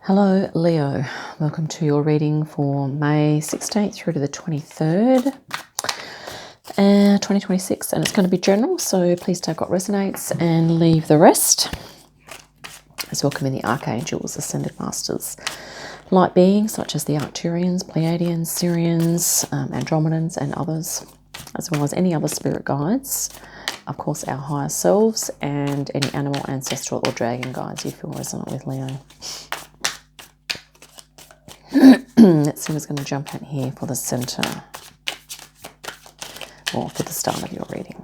Hello Leo, welcome to your reading for May 16th through to the 23rd, 2026, and it's going to be general, so please take what resonates and leave the rest. Let's welcome in the Archangels, Ascendant Masters, light beings such as the Arcturians, Pleiadians, Sirians, Andromedans and others, as well as any other spirit guides, of course our higher selves, and any animal, ancestral or dragon guides you feel resonant with, Leo. Let's see what's going to jump in here for the center, or for the start of your reading.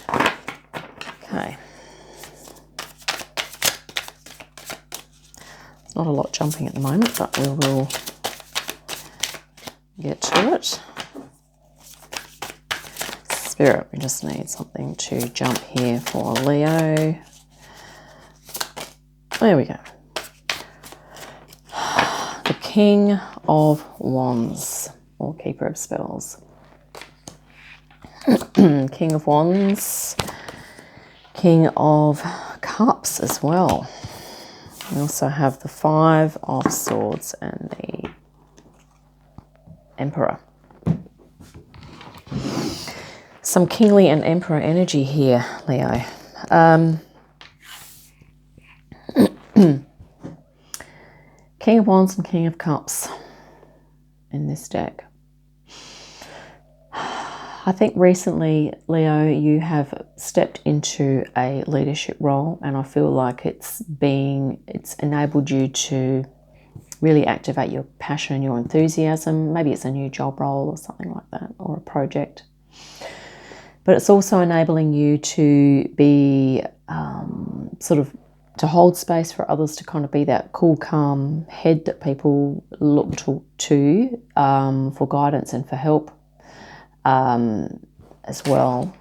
Okay. There's not a lot jumping at the moment, but we will get to it. Spirit, we just need something to jump here for Leo. There we go. The King of Wands, or Keeper of Spells. King of Wands, King of Cups as well. We also have the Five of Swords and the Emperor. Some kingly and emperor energy here, Leo. King of Wands and King of Cups in this deck. I think recently, Leo, you have stepped into a leadership role, and I feel like it's enabled you to really activate your passion and your enthusiasm. Maybe it's a new job role or something like that, or a project. But it's also enabling you to be to hold space for others, to kind of be that cool, calm head that people look to for guidance and for help as well.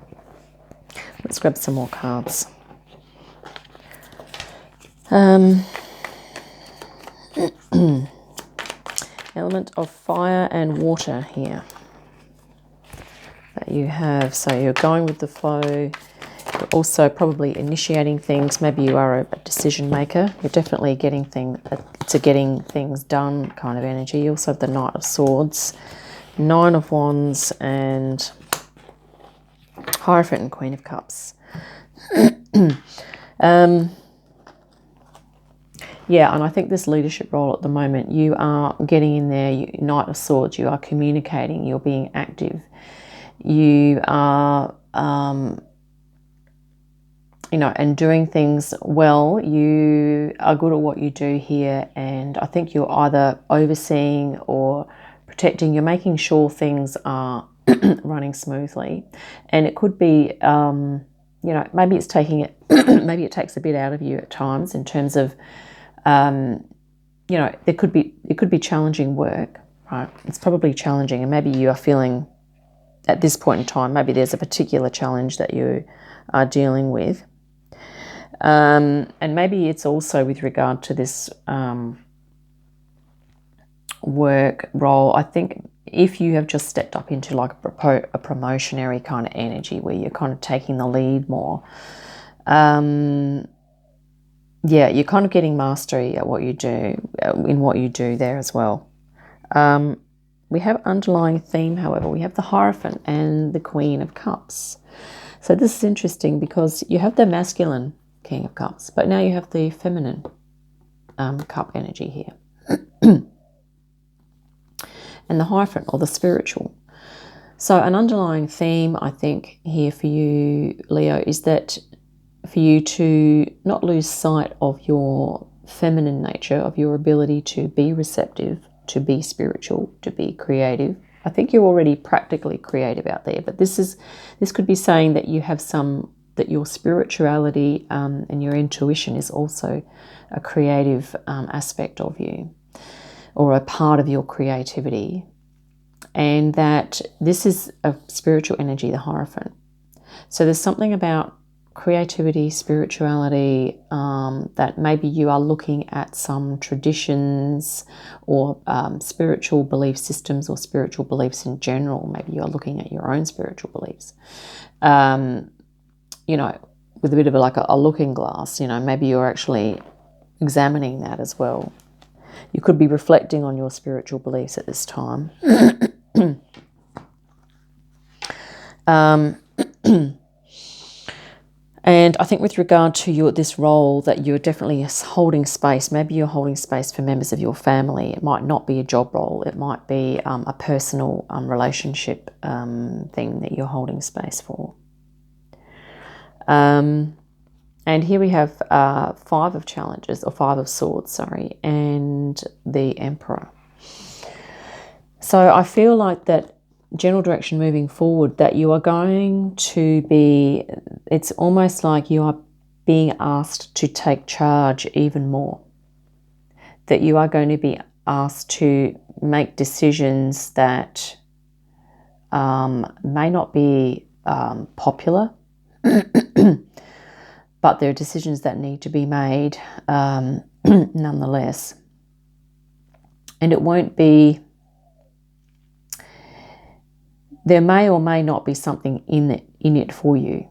Let's grab some more cards. Element of fire and water here that you have. So you're going with the flow. You're also probably initiating things. Maybe you are a decision maker. You're definitely getting things done kind of energy. You also have the Knight of Swords, Nine of Wands, and Hierophant and Queen of Cups. Yeah, and I think this leadership role at the moment, you are getting in there, Knight of Swords, you are communicating, you're being active. You are, and doing things well. You are good at what you do here, and I think you're either overseeing or protecting. You're making sure things are running smoothly, and it could be, maybe it's taking it, maybe it takes a bit out of you at times in terms of, it could be challenging work, right? It's probably challenging, and maybe you are feeling at this point in time, maybe there's a particular challenge that you are dealing with. And maybe it's also with regard to this work role. I think if you have just stepped up into like a promotionary kind of energy where you're kind of taking the lead more, you're kind of getting mastery at what you do, in what you do there as well. We have underlying theme, however. We have the Hierophant and the Queen of Cups. So this is interesting because you have the masculine King of Cups, but now you have the feminine cup energy here. And the Hierophant, or the spiritual. So an underlying theme, I think, here for you, Leo, is that for you to not lose sight of your feminine nature, of your ability to be receptive, to be spiritual, to be creative. I think you're already practically creative out there, but this could be saying that you have that your spirituality and your intuition is also a creative aspect of you, or a part of your creativity, and that this is a spiritual energy, the Hierophant. So there's something about creativity, spirituality, that maybe you are looking at some traditions or spiritual belief systems or spiritual beliefs in general. Maybe you are looking at your own spiritual beliefs. with a bit of a looking glass, you know, maybe you're actually examining that as well. You could be reflecting on your spiritual beliefs at this time. And I think with regard to this role that you're definitely holding space, maybe you're holding space for members of your family. It might not be a job role. It might be a personal relationship thing that you're holding space for. And here we have 5 of challenges, or 5 of swords, sorry, and the Emperor. So I feel like that general direction moving forward, that you are going to be, it's almost like you are being asked to take charge even more. That you are going to be asked to make decisions that may not be popular, but they're decisions that need to be made nonetheless. And it won't be, there may or may not be something in it for you.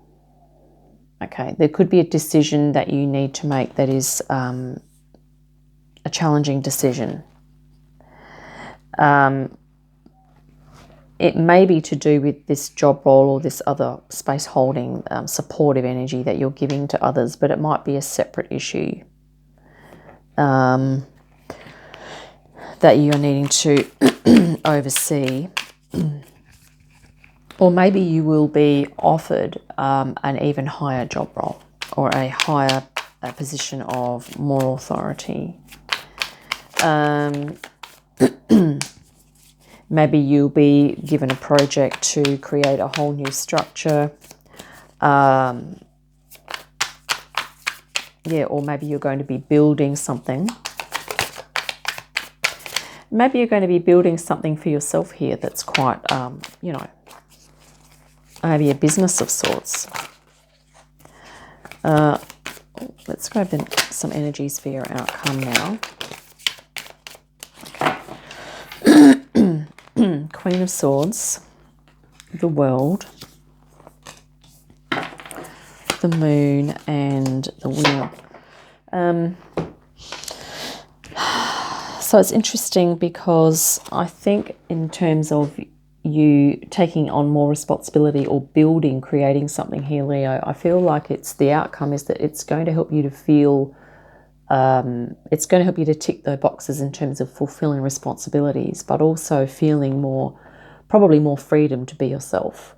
Okay, there could be a decision that you need to make that is a challenging decision. It may be to do with this job role or this other space holding supportive energy that you're giving to others, but it might be a separate issue that you're needing to oversee. Or maybe you will be offered an even higher job role or a higher position of more authority. Maybe you'll be given a project to create a whole new structure. Or maybe you're going to be building something. Maybe you're going to be building something for yourself here that's quite, you know, maybe a business of sorts. Let's grab some energies for your outcome now. Okay. Queen of Swords, the World, the Moon, and the Wheel. So it's interesting because I think in terms of you taking on more responsibility or building, creating something here, Leo, I feel like the outcome is that it's going to help you to feel, it's going to help you to tick the boxes in terms of fulfilling responsibilities, but also feeling probably more freedom to be yourself.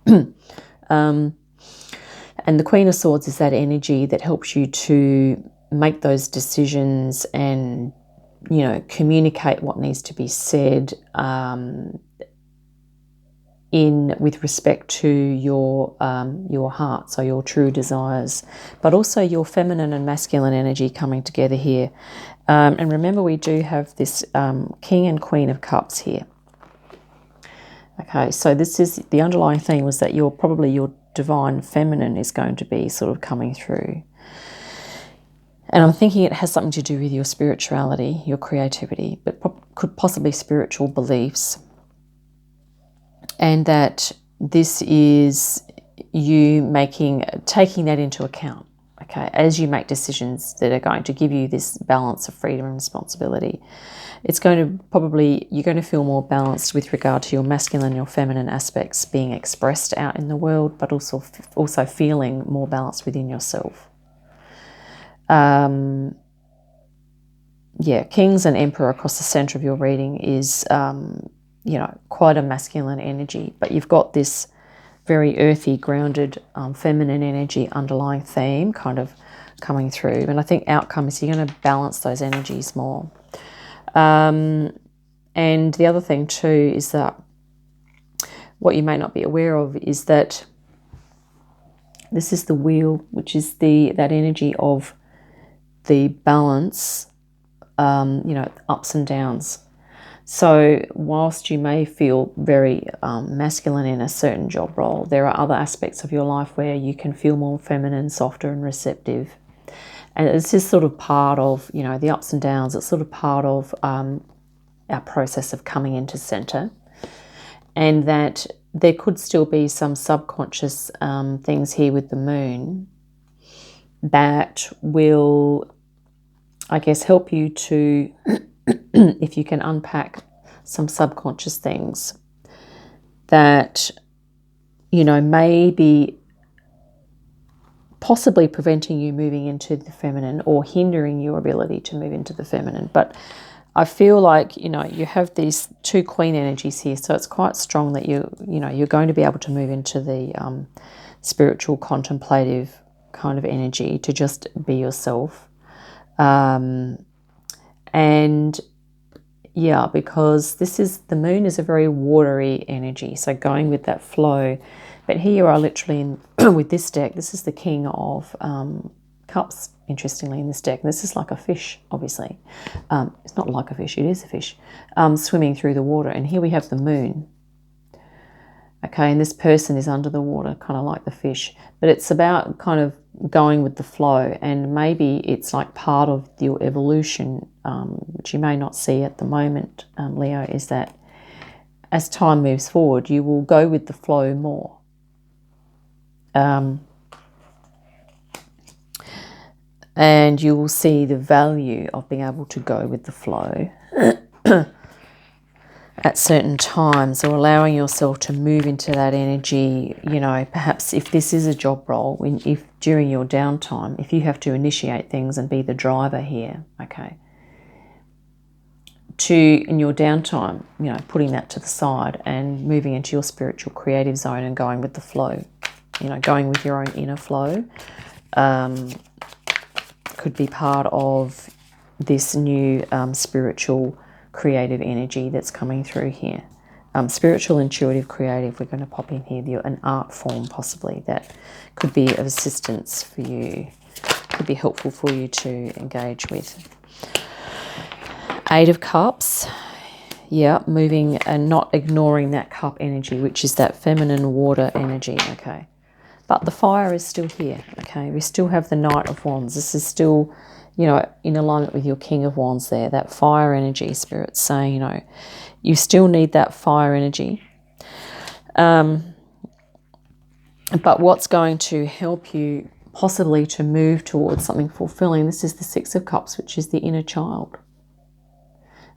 And the Queen of Swords is that energy that helps you to make those decisions and, you know, communicate what needs to be said with respect to your heart, so your true desires, but also your feminine and masculine energy coming together here. And remember, we do have this King and Queen of Cups here. Okay, so this is the underlying theme, was that probably your divine feminine is going to be sort of coming through. And I'm thinking it has something to do with your spirituality, your creativity, but could possibly spiritual beliefs. And that this is you taking that into account, okay, as you make decisions that are going to give you this balance of freedom and responsibility. It's going to you're going to feel more balanced with regard to your masculine and your feminine aspects being expressed out in the world, but also feeling more balanced within yourself. Kings and Emperor across the center of your reading is, you know, quite a masculine energy, but you've got this very earthy, grounded, feminine energy underlying theme kind of coming through. And I think outcome is you're going to balance those energies more. And the other thing too is that what you may not be aware of is that this is the Wheel, which is that energy of the balance, you know, ups and downs. So whilst you may feel very masculine in a certain job role, there are other aspects of your life where you can feel more feminine, softer and receptive. And it's just sort of part of, you know, the ups and downs. It's sort of part of our process of coming into center. And that there could still be some subconscious things here with the moon that will, I guess, help you to, if you can unpack some subconscious things that, you know, may be possibly preventing you moving into the feminine or hindering your ability to move into the feminine. But I feel like, you know, you have these two queen energies here, so it's quite strong that you're going to be able to move into the spiritual, contemplative kind of energy to just be yourself. And yeah, because the moon is a very watery energy, so going with that flow. But here you are literally in, with this deck, this is the King of Cups, interestingly, in this deck. This is like a fish, obviously. It's not like a fish, it is a fish, swimming through the water. And here we have the moon. Okay, and this person is under the water, kind of like the fish. But it's about kind of going with the flow, and maybe it's like part of your evolution, which you may not see at the moment, Leo, is that as time moves forward, you will go with the flow more. And you will see the value of being able to go with the flow at certain times, or allowing yourself to move into that energy. You know, perhaps if this is a job role, if during your downtime, if you have to initiate things and be the driver here, okay, in your downtime, you know, putting that to the side and moving into your spiritual creative zone and going with the flow, you know, going with your own inner flow, could be part of this new spiritual creative energy that's coming through here. Spiritual, intuitive, creative, we're going to pop in here, an art form possibly that could be of assistance for you, could be helpful for you to engage with. Eight of Cups, yeah, moving and not ignoring that cup energy, which is that feminine water energy, okay. But the fire is still here, okay. We still have the Knight of Wands. This is still, you know, in alignment with your King of Wands there, that fire energy. Spirit's saying, you know, you still need that fire energy. But what's going to help you possibly to move towards something fulfilling, this is the Six of Cups, which is the inner child.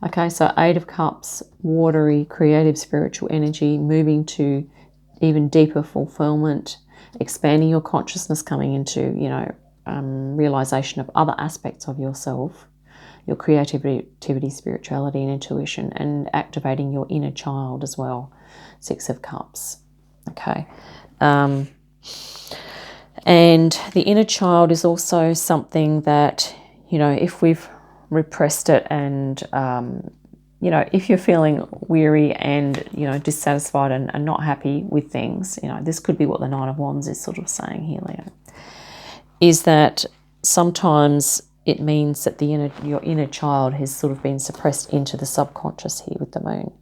Okay, so Eight of Cups, watery, creative, spiritual energy, moving to even deeper fulfillment, expanding your consciousness, coming into, you know, realization of other aspects of yourself, your creativity, spirituality, and intuition, and activating your inner child as well. Six of Cups. Okay. And the inner child is also something that, you know, if we've repressed it and, you know, if you're feeling weary and, you know, dissatisfied and not happy with things, you know, this could be what the Knight of Wands is sort of saying here, Leo, is that sometimes it means that your inner child has sort of been suppressed into the subconscious here with the moon.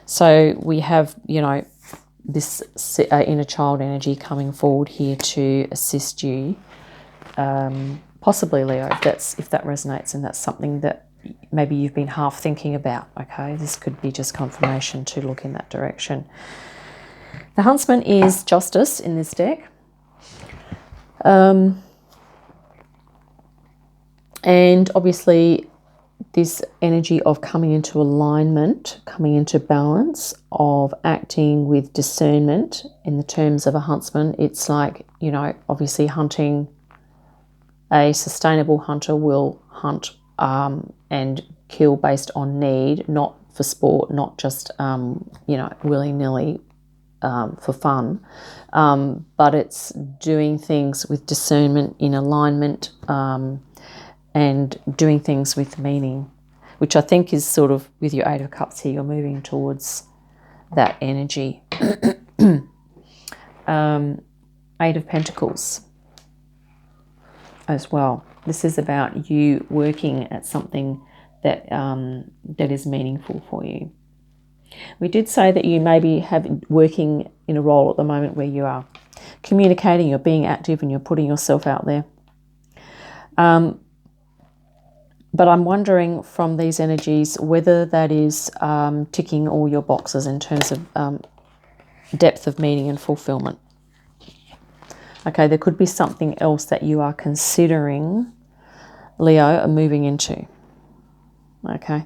So we have, you know, this inner child energy coming forward here to assist you, possibly, Leo, if that resonates and that's something that maybe you've been half thinking about, okay? This could be just confirmation to look in that direction. The Huntsman is Justice in this deck. And obviously this energy of coming into alignment, coming into balance, of acting with discernment. In the terms of a huntsman, it's like, you know, obviously hunting, a sustainable hunter will hunt and kill based on need, not for sport, not just, you know, willy-nilly for fun. But it's doing things with discernment, in alignment, and doing things with meaning, which I think is sort of, with your Eight of Cups here, you're moving towards that energy. Eight of Pentacles as well. This is about you working at something that that is meaningful for you. We did say that you maybe working in a role at the moment where you are communicating, you're being active and you're putting yourself out there. But I'm wondering from these energies whether that is ticking all your boxes in terms of depth of meaning and fulfillment. Okay, there could be something else that you are considering, Leo, moving into. Okay.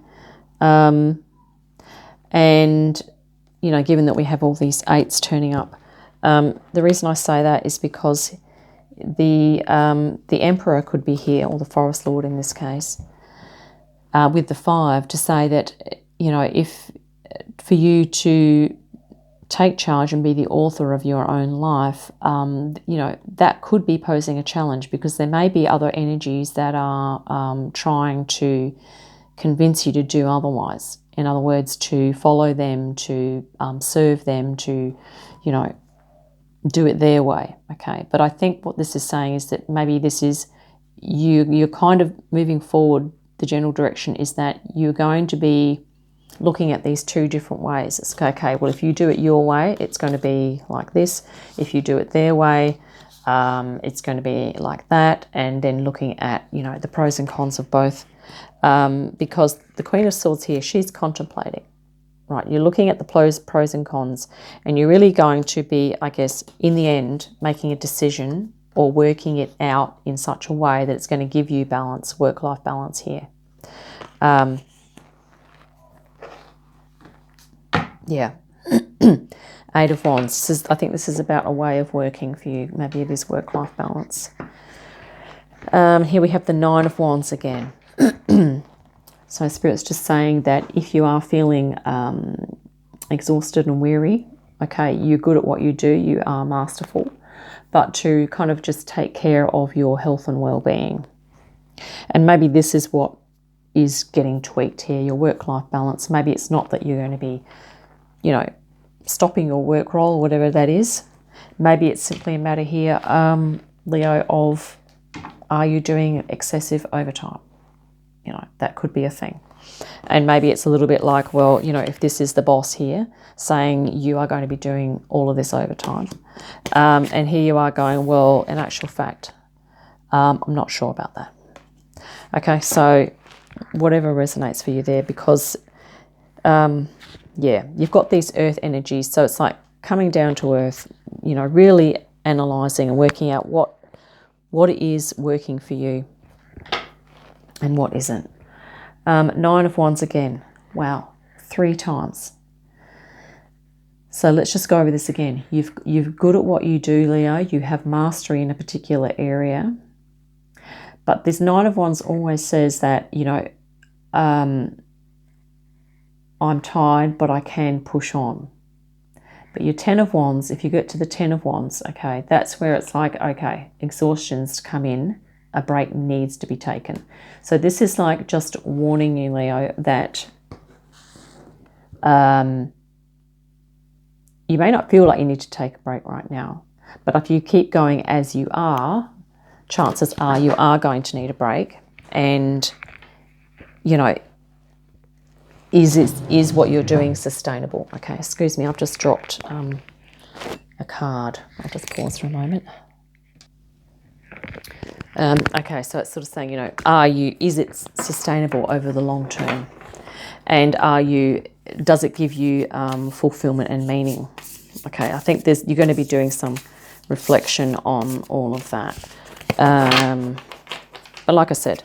And, you know, given that we have all these 8s turning up, the reason I say that is because the Emperor could be here, or the Forest Lord in this case, with the 5, to say that, you know, if for you to take charge and be the author of your own life, you know, that could be posing a challenge, because there may be other energies that are trying to convince you to do otherwise. In other words, to follow them, to serve them, to, you know, do it their way. Okay, but I think what this is saying is that maybe this is you're kind of moving forward. The general direction is that you're going to be looking at these 2 different ways. It's okay, well, if you do it your way, it's going to be like this. If you do it their way, it's going to be like that. And then looking at, you know, the pros and cons of both. Because the Queen of Swords here, she's contemplating, right? You're looking at the pros and cons, and you're really going to be, I guess, in the end, making a decision or working it out in such a way that it's going to give you balance, work-life balance here. Yeah. 8 of Wands. I think this is about a way of working for you. Maybe it is work-life balance. Here we have the 9 of Wands again. So Spirit's just saying that if you are feeling exhausted and weary, okay, you're good at what you do, you are masterful, but to kind of just take care of your health and well-being. And maybe this is what is getting tweaked here, your work-life balance. Maybe it's not that you're going to be, you know, stopping your work role, whatever that is. Maybe it's simply a matter here, Leo, of are you doing excessive overtime? You know, that could be a thing. And maybe it's a little bit like, well, you know, if this is the boss here saying you are going to be doing all of this overtime, and here you are going, well, in actual fact, I'm not sure about that. Okay, so whatever resonates for you there, because yeah, you've got these earth energies, so it's like coming down to earth, you know, really analysing and working out what it is working for you and what isn't. 9 of Wands again. Wow, 3 times. So let's just go over this again. You're good at what you do, Leo. You have mastery in a particular area. But this 9 of Wands always says that, you know, I'm tired, but I can push on. But your 10 of Wands, if you get to the 10 of Wands, okay, that's where it's like, okay, exhaustion's come in, a break needs to be taken. So this is like just warning you, Leo, that you may not feel like you need to take a break right now, but if you keep going as you are, chances are you are going to need a break. And, you know, is what you're doing sustainable? Okay, excuse me, I've just dropped a card. I'll just pause for a moment. Okay, so it's sort of saying, you know, is it sustainable over the long term? And does it give you fulfillment and meaning? Okay, I think you're going to be doing some reflection on all of that. But like I said,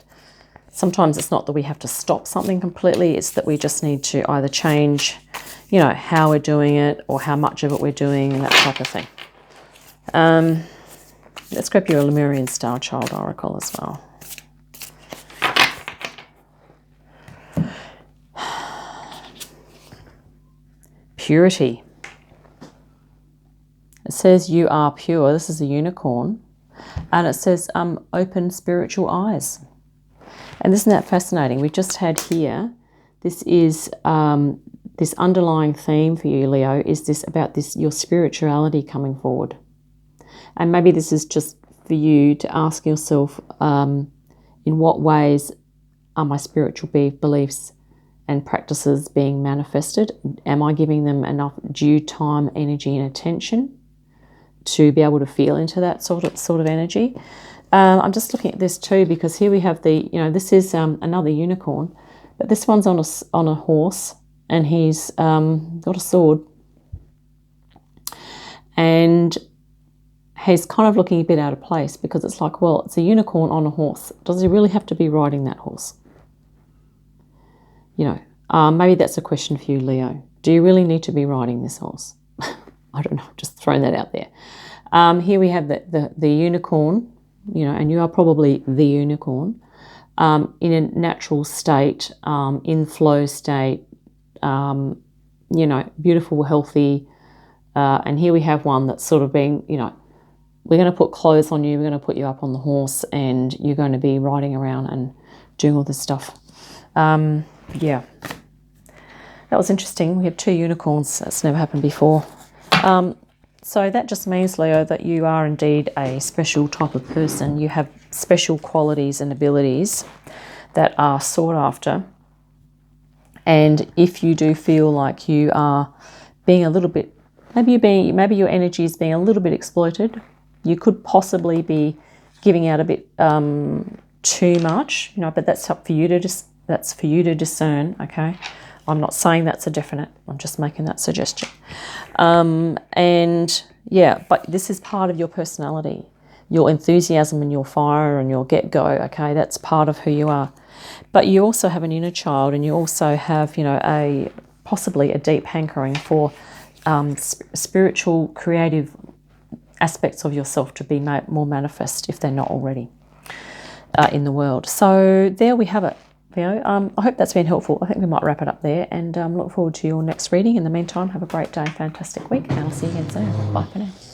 sometimes it's not that we have to stop something completely, it's that we just need to either change, you know, how we're doing it or how much of it we're doing and that type of thing. Let's grab you a Lemurian Star Child Oracle as well. Purity. It says you are pure. This is a unicorn. And it says open spiritual eyes. And isn't that fascinating? We just had here, this is this underlying theme for you, Leo, is this about your spirituality coming forward. And maybe this is just for you to ask yourself, in what ways are my spiritual beliefs and practices being manifested? Am I giving them enough due time, energy and attention to be able to feel into that sort of energy? I'm just looking at this too, because here we have this is another unicorn, but this one's on a horse and he's got a sword. And he's kind of looking a bit out of place because it's like, well, it's a unicorn on a horse. Does he really have to be riding that horse? You know, maybe that's a question for you, Leo. Do you really need to be riding this horse? I don't know, just throwing that out there. Here we have the unicorn, you know, and you are probably the unicorn, in a natural state, in flow state, you know, beautiful, healthy. And here we have one that's sort of being, you know, we're going to put clothes on you, we're going to put you up on the horse, and you're going to be riding around and doing all this stuff. Yeah, that was interesting. We have 2 unicorns. That's never happened before. So that just means, Leo, that you are indeed a special type of person. You have special qualities and abilities that are sought after. And if you do feel like you are being a little bit, maybe your energy is being a little bit exploited, you could possibly be giving out a bit too much, you know. But that's up for you to discern. Okay, I'm not saying that's a definite. I'm just making that suggestion. And yeah, but this is part of your personality, your enthusiasm and your fire and your get-go. Okay, that's part of who you are. But you also have an inner child, and you also have, you know, possibly a deep hankering for spiritual, creative aspects of yourself to be more manifest if they're not already in the world. So there we have it. Theo, I hope that's been helpful. I think we might wrap it up there, and look forward to your next reading. In the meantime, have a great day, fantastic week, and I'll see you again soon. Bye for now.